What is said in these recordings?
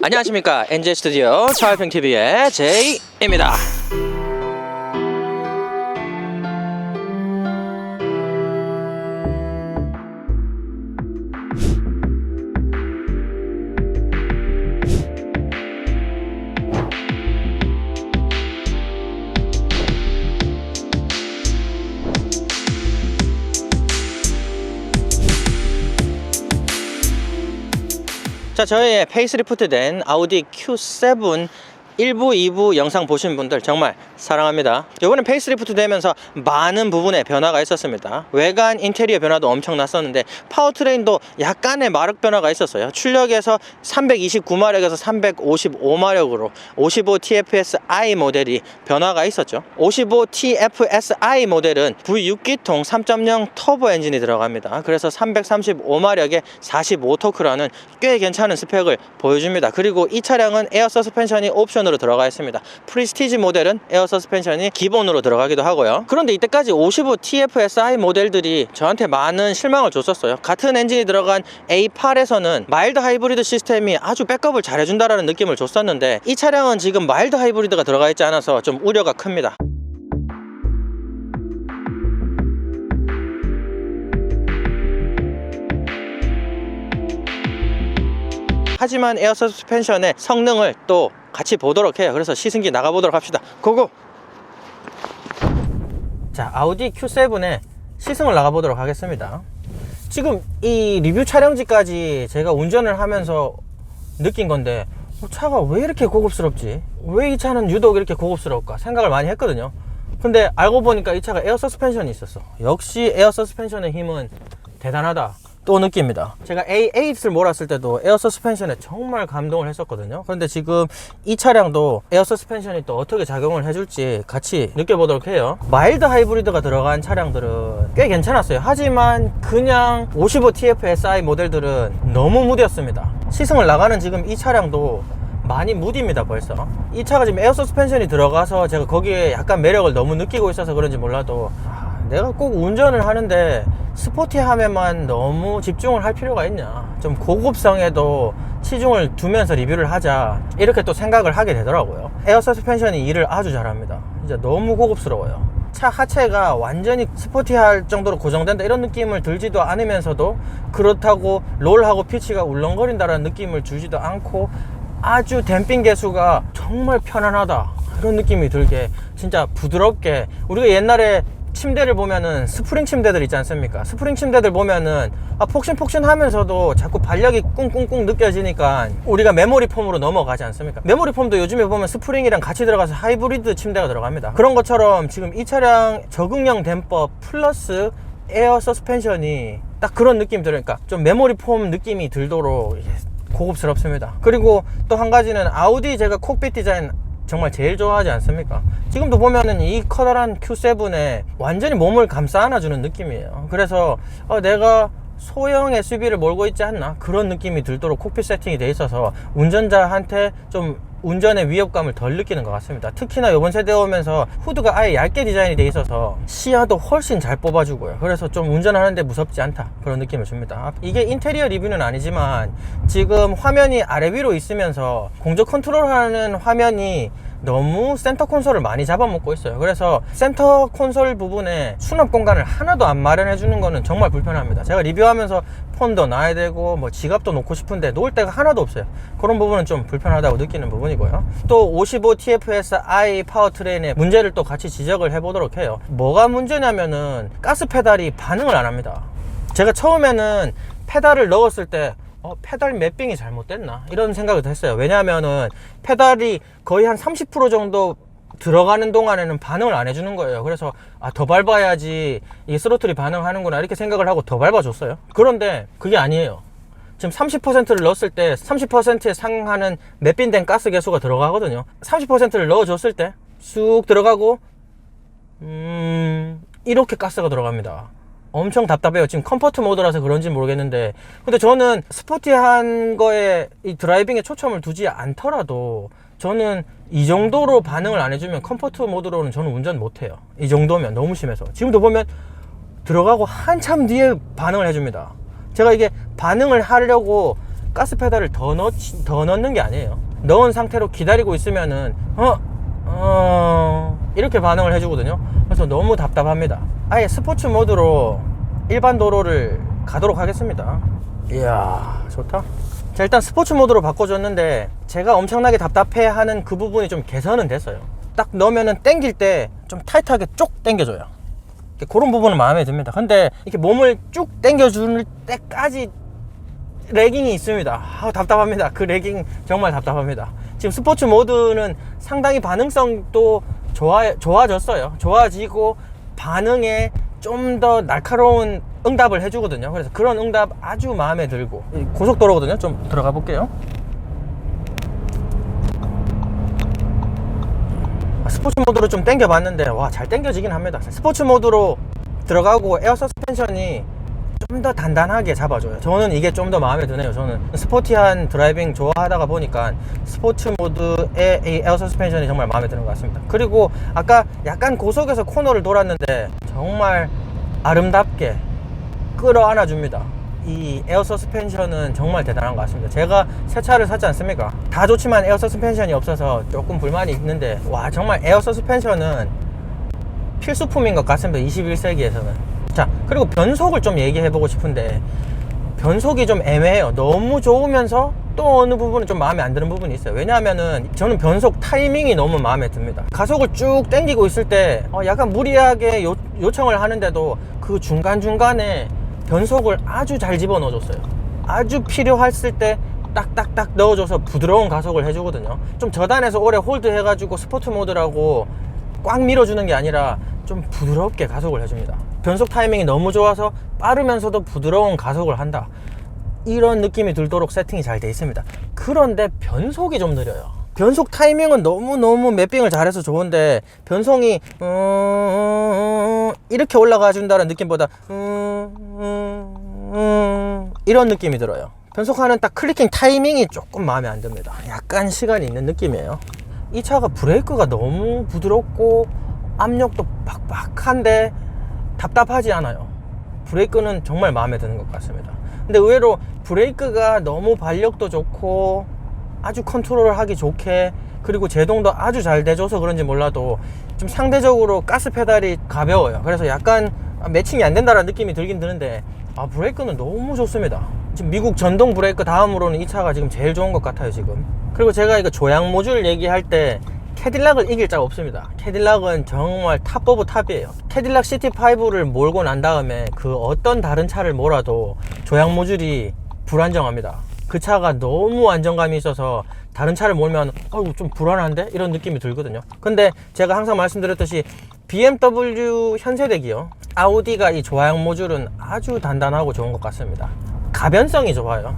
안녕하십니까, NJ 스튜디오 차활평TV의 제이입니다. 자, 저의 페이스리프트 된 아우디 Q7 1부, 2부 영상 보신 분들 정말 사랑합니다. 이번엔 페이스리프트 되면서 많은 부분에 변화가 있었습니다. 외관 인테리어 변화도 엄청 났었는데 파워트레인도 약간의 마력 변화가 있었어요. 출력에서 329마력에서 355마력으로 55TFSI 모델이 변화가 있었죠. 55TFSI 모델은 V6기통 3.0 터보 엔진이 들어갑니다. 그래서 335마력에 45토크라는 꽤 괜찮은 스펙을 보여줍니다. 그리고 이 차량은 에어 서스펜션이 옵션으로 들어가 있습니다. 프리스티지 모델은 에어 서스펜션이 기본으로 들어가기도 하고요. 그런데 이때까지 55TFSI 모델들이 저한테 많은 실망을 줬었어요. 같은 엔진이 들어간 A8에서는 마일드 하이브리드 시스템이 아주 백업을 잘해준다라는 느낌을 줬었는데 이 차량은 지금 마일드 하이브리드가 들어가 있지 않아서 좀 우려가 큽니다. 하지만 에어 서스펜션의 성능을 또 같이 보도록 해요. 그래서 시승기 나가보도록 합시다. 고고! 자, 아우디 Q7의 시승을 나가보도록 하겠습니다. 지금 이 리뷰 촬영지까지 제가 운전을 하면서 느낀 건데 차가 왜 이렇게 고급스럽지? 왜 이 차는 유독 이렇게 고급스러울까? 생각을 많이 했거든요. 근데 알고 보니까 이 차가 에어 서스펜션이 있었어. 역시 에어 서스펜션의 힘은 대단하다 또 느낍니다. 제가 A8을 몰았을 때도 에어 서스펜션에 정말 감동을 했었거든요. 그런데 지금 이 차량도 에어 서스펜션이 또 어떻게 작용을 해줄지 같이 느껴보도록 해요. 마일드 하이브리드가 들어간 차량들은 꽤 괜찮았어요. 하지만 그냥 55TFSI 모델들은 너무 무디었습니다. 시승을 나가는 지금 이 차량도 많이 무디입니다. 벌써 이 차가 지금 에어 서스펜션이 들어가서 제가 거기에 약간 매력을 너무 느끼고 있어서 그런지 몰라도 내가 꼭 운전을 하는데 스포티함에만 너무 집중을 할 필요가 있냐, 좀 고급성에도 치중을 두면서 리뷰를 하자, 이렇게 또 생각을 하게 되더라고요. 에어 서스펜션이 일을 아주 잘합니다. 진짜 너무 고급스러워요. 차 하체가 완전히 스포티할 정도로 고정된다 이런 느낌을 들지도 않으면서도 그렇다고 롤하고 피치가 울렁거린다라는 느낌을 주지도 않고 아주 댐핑 개수가 정말 편안하다 이런 느낌이 들게 진짜 부드럽게, 우리가 옛날에 침대를 보면은 스프링 침대들 있지 않습니까? 스프링 침대들 보면은 폭신폭신 하면서도 자꾸 발력이 꿍꿍꿍 느껴지니까 우리가 메모리 폼으로 넘어가지 않습니까? 메모리 폼도 요즘에 보면 스프링이랑 같이 들어가서 하이브리드 침대가 들어갑니다. 그런 것처럼 지금 이 차량 적응형 댐퍼 플러스 에어 서스펜션이 딱 그런 느낌이 들으니까 좀 메모리 폼 느낌이 들도록 고급스럽습니다. 그리고 또 한 가지는 아우디 제가 콕핏 디자인 정말 제일 좋아하지 않습니까? 지금도 보면은 이 커다란 Q7에 완전히 몸을 감싸 안아주는 느낌이에요. 그래서 내가 소형 SUV를 몰고 있지 않나 그런 느낌이 들도록 콕핏 세팅이 돼 있어서 운전자한테 좀 운전의 위협감을 덜 느끼는 것 같습니다. 특히나 이번 세대에 오면서 후드가 아예 얇게 디자인이 돼 있어서 시야도 훨씬 잘 뽑아주고요. 그래서 좀 운전하는데 무섭지 않다 그런 느낌을 줍니다. 이게 인테리어 리뷰는 아니지만 지금 화면이 아래 위로 있으면서 공조 컨트롤하는 화면이 너무 센터 콘솔을 많이 잡아먹고 있어요. 그래서 센터 콘솔 부분에 수납 공간을 하나도 안 마련해 주는 거는 정말 불편합니다. 제가 리뷰하면서 폰도 놔야 되고 뭐 지갑도 놓고 싶은데 놓을 데가 하나도 없어요. 그런 부분은 좀 불편하다고 느끼는 부분이고요. 또 55TFSI 파워트레인의 문제를 또 같이 지적을 해보도록 해요. 뭐가 문제냐면은 가스 페달이 반응을 안 합니다. 제가 처음에는 페달을 넣었을 때 페달 매핑이 잘못됐나 이런 생각을 했어요. 왜냐하면은 페달이 거의 한 30% 정도 들어가는 동안에는 반응을 안 해주는 거예요. 그래서 더 밟아야지 이 스로틀이 반응하는구나 이렇게 생각을 하고 더 밟아줬어요. 그런데 그게 아니에요. 지금 30%를 넣었을 때 30%에 상하는 매빈된 가스 개수가 들어가거든요. 30%를 넣어줬을 때 쑥 들어가고 이렇게 가스가 들어갑니다. 엄청 답답해요. 지금 컴포트 모드라서 그런지 모르겠는데, 근데 저는 스포티한 거에 이 드라이빙에 초점을 두지 않더라도 저는 이 정도로 반응을 안 해주면 컴포트 모드로는 저는 운전 못해요. 이 정도면 너무 심해서. 지금도 보면 들어가고 한참 뒤에 반응을 해줍니다. 제가 이게 반응을 하려고 가스 페달을 더 넣는 게 아니에요. 넣은 상태로 기다리고 있으면은 이렇게 반응을 해주거든요. 그래서 너무 답답합니다. 아예 스포츠 모드로 일반 도로를 가도록 하겠습니다. 이야, 좋다. 자, 일단 스포츠 모드로 바꿔줬는데 제가 엄청나게 답답해하는 그 부분이 좀 개선은 됐어요. 딱 넣으면은 당길 때 좀 타이트하게 쭉 당겨줘요. 그런 부분은 마음에 듭니다. 근데 이렇게 몸을 쭉 당겨줄 때까지 레깅이 있습니다. 답답합니다. 그 레깅 정말 답답합니다. 지금 스포츠 모드는 상당히 반응성도 좋아졌어요. 좋아지고 반응에 좀 더 날카로운 응답을 해주거든요. 그래서 그런 응답 아주 마음에 들고, 고속도로거든요. 좀 들어가 볼게요. 스포츠 모드로 좀 당겨 봤는데 와, 잘 당겨지긴 합니다. 스포츠 모드로 들어가고 에어 서스펜션이 좀 더 단단하게 잡아줘요. 저는 이게 좀 더 마음에 드네요. 저는 스포티한 드라이빙 좋아하다가 보니까 스포츠 모드의 이 에어 서스펜션이 정말 마음에 드는 것 같습니다. 그리고 아까 약간 고속에서 코너를 돌았는데 정말 아름답게 끌어안아 줍니다. 이 에어 서스펜션은 정말 대단한 것 같습니다. 제가 새 차를 샀지 않습니까? 다 좋지만 에어 서스펜션이 없어서 조금 불만이 있는데, 와, 정말 에어 서스펜션은 필수품인 것 같습니다. 21세기에서는. 자, 그리고 변속을 좀 얘기해 보고 싶은데, 변속이 좀 애매해요. 너무 좋으면서 또 어느 부분은 좀 마음에 안 드는 부분이 있어요. 왜냐하면은 저는 변속 타이밍이 너무 마음에 듭니다. 가속을 쭉 당기고 있을 때 약간 무리하게 요청을 하는데도 그 중간중간에 변속을 아주 잘 집어넣어 줬어요. 아주 필요했을 때 딱딱딱 넣어줘서 부드러운 가속을 해주거든요. 좀 저단에서 오래 홀드 해가지고 스포츠 모드라고 꽉 밀어주는 게 아니라 좀 부드럽게 가속을 해줍니다. 변속 타이밍이 너무 좋아서 빠르면서도 부드러운 가속을 한다, 이런 느낌이 들도록 세팅이 잘 돼 있습니다. 그런데 변속이 좀 느려요. 변속 타이밍은 너무너무 매핑을 잘해서 좋은데, 변속이 이렇게 올라가 준다는 느낌보다 이런 느낌이 들어요. 변속하는 딱 클리킹 타이밍이 조금 마음에 안 듭니다. 약간 시간이 있는 느낌이에요. 이 차가 브레이크가 너무 부드럽고 압력도 빡빡한데 답답하지 않아요. 브레이크는 정말 마음에 드는 것 같습니다. 근데 의외로 브레이크가 너무 발력도 좋고 아주 컨트롤을 하기 좋게, 그리고 제동도 아주 잘 돼줘서 그런지 몰라도 좀 상대적으로 가스 페달이 가벼워요. 그래서 약간 매칭이 안 된다는 느낌이 들긴 드는데, 브레이크는 너무 좋습니다. 지금 미국 전동 브레이크 다음으로는 이 차가 지금 제일 좋은 것 같아요, 지금. 그리고 제가 이거 조향 모듈 얘기할 때 캐딜락을 이길 자가 없습니다. 캐딜락은 정말 탑 오브 탑이에요. 캐딜락 CT5를 몰고 난 다음에 그 어떤 다른 차를 몰아도 조향 모듈이 불안정합니다. 그 차가 너무 안정감이 있어서 다른 차를 몰면 좀 불안한데? 이런 느낌이 들거든요. 근데 제가 항상 말씀드렸듯이 BMW 현세대기요, 아우디가 이 조향 모듈은 아주 단단하고 좋은 것 같습니다. 가변성이 좋아요.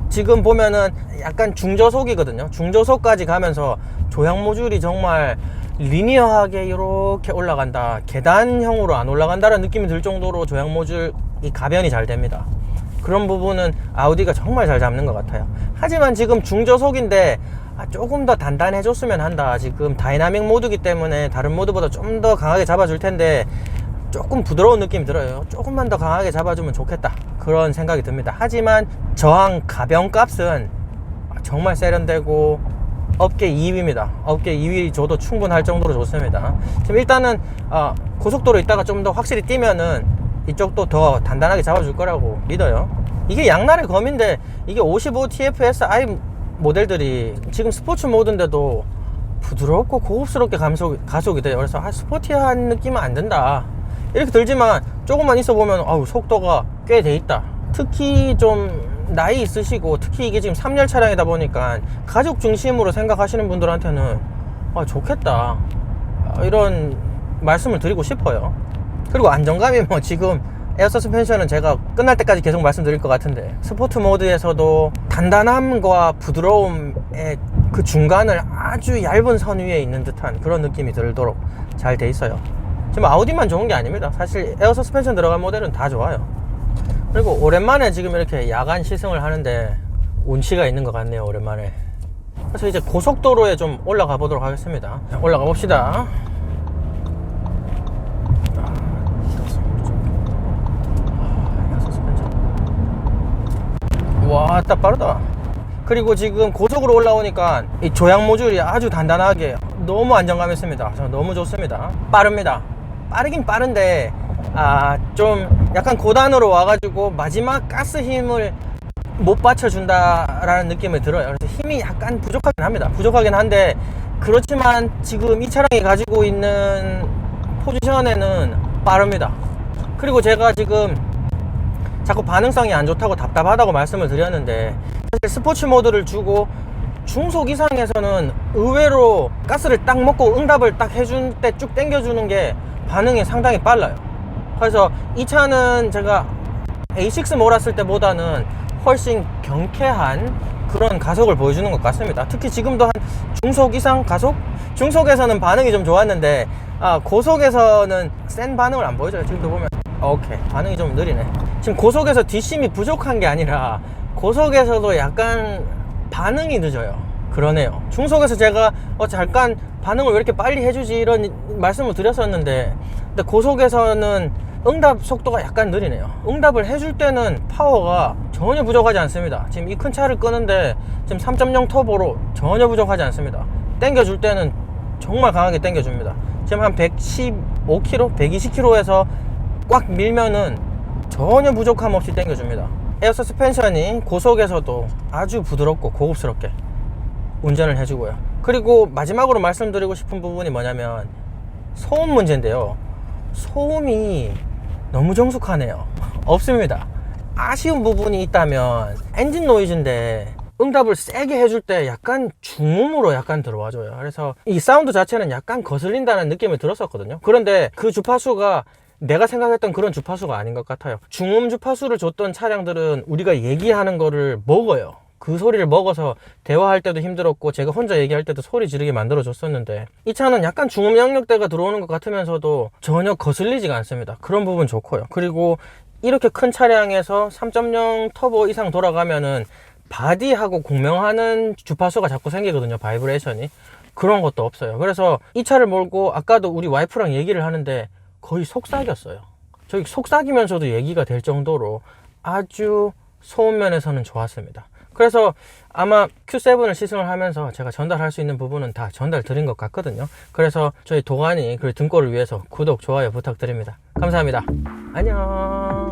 지금 보면은 약간 중저속이거든요. 중저속까지 가면서 조향 모듈이 정말 리니어하게 이렇게 올라간다, 계단형으로 안 올라간다는 느낌이 들 정도로 조향 모듈 이 가변이 잘 됩니다. 그런 부분은 아우디가 정말 잘 잡는 것 같아요. 하지만 지금 중저속인데 조금 더 단단해졌으면 한다. 지금 다이나믹 모드이기 때문에 다른 모드보다 좀 더 강하게 잡아줄 텐데 조금 부드러운 느낌이 들어요. 조금만 더 강하게 잡아주면 좋겠다, 그런 생각이 듭니다. 하지만 저항 가변 값은 정말 세련되고 업계 2위입니다. 업계 2위 줘도 충분할 정도로 좋습니다. 지금 일단은 고속도로 있다가 좀 더 확실히 뛰면은 이쪽도 더 단단하게 잡아줄 거라고 믿어요. 이게 양날의 검인데, 이게 55TFSI 모델들이 지금 스포츠 모드인데도 부드럽고 고급스럽게 가속이 돼요. 그래서 스포티한 느낌은 안 든다 이렇게 들지만, 조금만 있어 보면 속도가 꽤 돼 있다. 특히 좀 나이 있으시고, 특히 이게 지금 3열 차량이다 보니까 가족 중심으로 생각하시는 분들한테는 좋겠다, 이런 말씀을 드리고 싶어요. 그리고 안정감이 지금 에어 서스펜션은 제가 끝날 때까지 계속 말씀드릴 것 같은데, 스포츠 모드에서도 단단함과 부드러움의 그 중간을 아주 얇은 선 위에 있는 듯한 그런 느낌이 들도록 잘 돼 있어요. 지금 아우디만 좋은 게 아닙니다. 사실 에어 서스펜션 들어간 모델은 다 좋아요. 그리고 오랜만에 지금 이렇게 야간 시승을 하는데 운치가 있는 것 같네요, 오랜만에. 그래서 이제 고속도로에 좀 올라가 보도록 하겠습니다. 올라가 봅시다. 와, 딱 빠르다. 그리고 지금 고속으로 올라오니까 이 조향 모듈이 아주 단단하게 너무 안정감 있습니다. 너무 좋습니다. 빠릅니다. 빠르긴 빠른데 좀 약간 고단으로 와가지고 마지막 가스 힘을 못 받쳐준다라는 느낌이 들어요. 그래서 힘이 약간 부족하긴 합니다. 부족하긴 한데 그렇지만 지금 이 차량이 가지고 있는 포지션에는 빠릅니다. 그리고 제가 지금 자꾸 반응성이 안 좋다고 답답하다고 말씀을 드렸는데, 사실 스포츠 모드를 주고 중속 이상에서는 의외로 가스를 딱 먹고 응답을 딱 해줄 때 쭉 당겨주는 게 반응이 상당히 빨라요. 그래서 이 차는 제가 A6 몰았을 때보다는 훨씬 경쾌한 그런 가속을 보여주는 것 같습니다. 특히 지금도 한 중속 이상 가속? 중속에서는 반응이 좀 좋았는데 고속에서는 센 반응을 안 보여줘요. 지금도 보면 오케이, 반응이 좀 느리네. 지금 고속에서 뒷심이 부족한 게 아니라 고속에서도 약간 반응이 늦어요. 그러네요. 중속에서 제가 잠깐 반응을 왜 이렇게 빨리 해주지 이런 말씀을 드렸었는데, 근데 고속에서는 응답 속도가 약간 느리네요. 응답을 해줄 때는 파워가 전혀 부족하지 않습니다. 지금 이 큰 차를 끄는데 지금 3.0 터보로 전혀 부족하지 않습니다. 당겨줄 때는 정말 강하게 당겨줍니다. 지금 한 115km, 120km에서 꽉 밀면은 전혀 부족함 없이 당겨줍니다. 에어 서스펜션이 고속에서도 아주 부드럽고 고급스럽게 운전을 해주고요. 그리고 마지막으로 말씀드리고 싶은 부분이 뭐냐면 소음 문제인데요. 소음이 너무 정숙하네요. 없습니다. 아쉬운 부분이 있다면 엔진 노이즈인데 응답을 세게 해줄 때 약간 중음으로 약간 들어와줘요. 그래서 이 사운드 자체는 약간 거슬린다는 느낌이 들었었거든요. 그런데 그 주파수가 내가 생각했던 그런 주파수가 아닌 것 같아요. 중음 주파수를 줬던 차량들은 우리가 얘기하는 거를 먹어요. 그 소리를 먹어서 대화할 때도 힘들었고 제가 혼자 얘기할 때도 소리 지르게 만들어 줬었는데, 이 차는 약간 중음 영역대가 들어오는 것 같으면서도 전혀 거슬리지가 않습니다. 그런 부분 좋고요. 그리고 이렇게 큰 차량에서 3.0 터보 이상 돌아가면은 바디하고 공명하는 주파수가 자꾸 생기거든요. 바이브레이션이. 그런 것도 없어요. 그래서 이 차를 몰고 아까도 우리 와이프랑 얘기를 하는데 거의 속삭였어요. 저희 속삭이면서도 얘기가 될 정도로 아주 소음 면에서는 좋았습니다. 그래서 아마 Q7을 시승을 하면서 제가 전달할 수 있는 부분은 다 전달 드린 것 같거든요. 그래서 저희 도가니 그리고 등골을 위해서 구독, 좋아요 부탁드립니다. 감사합니다. 안녕.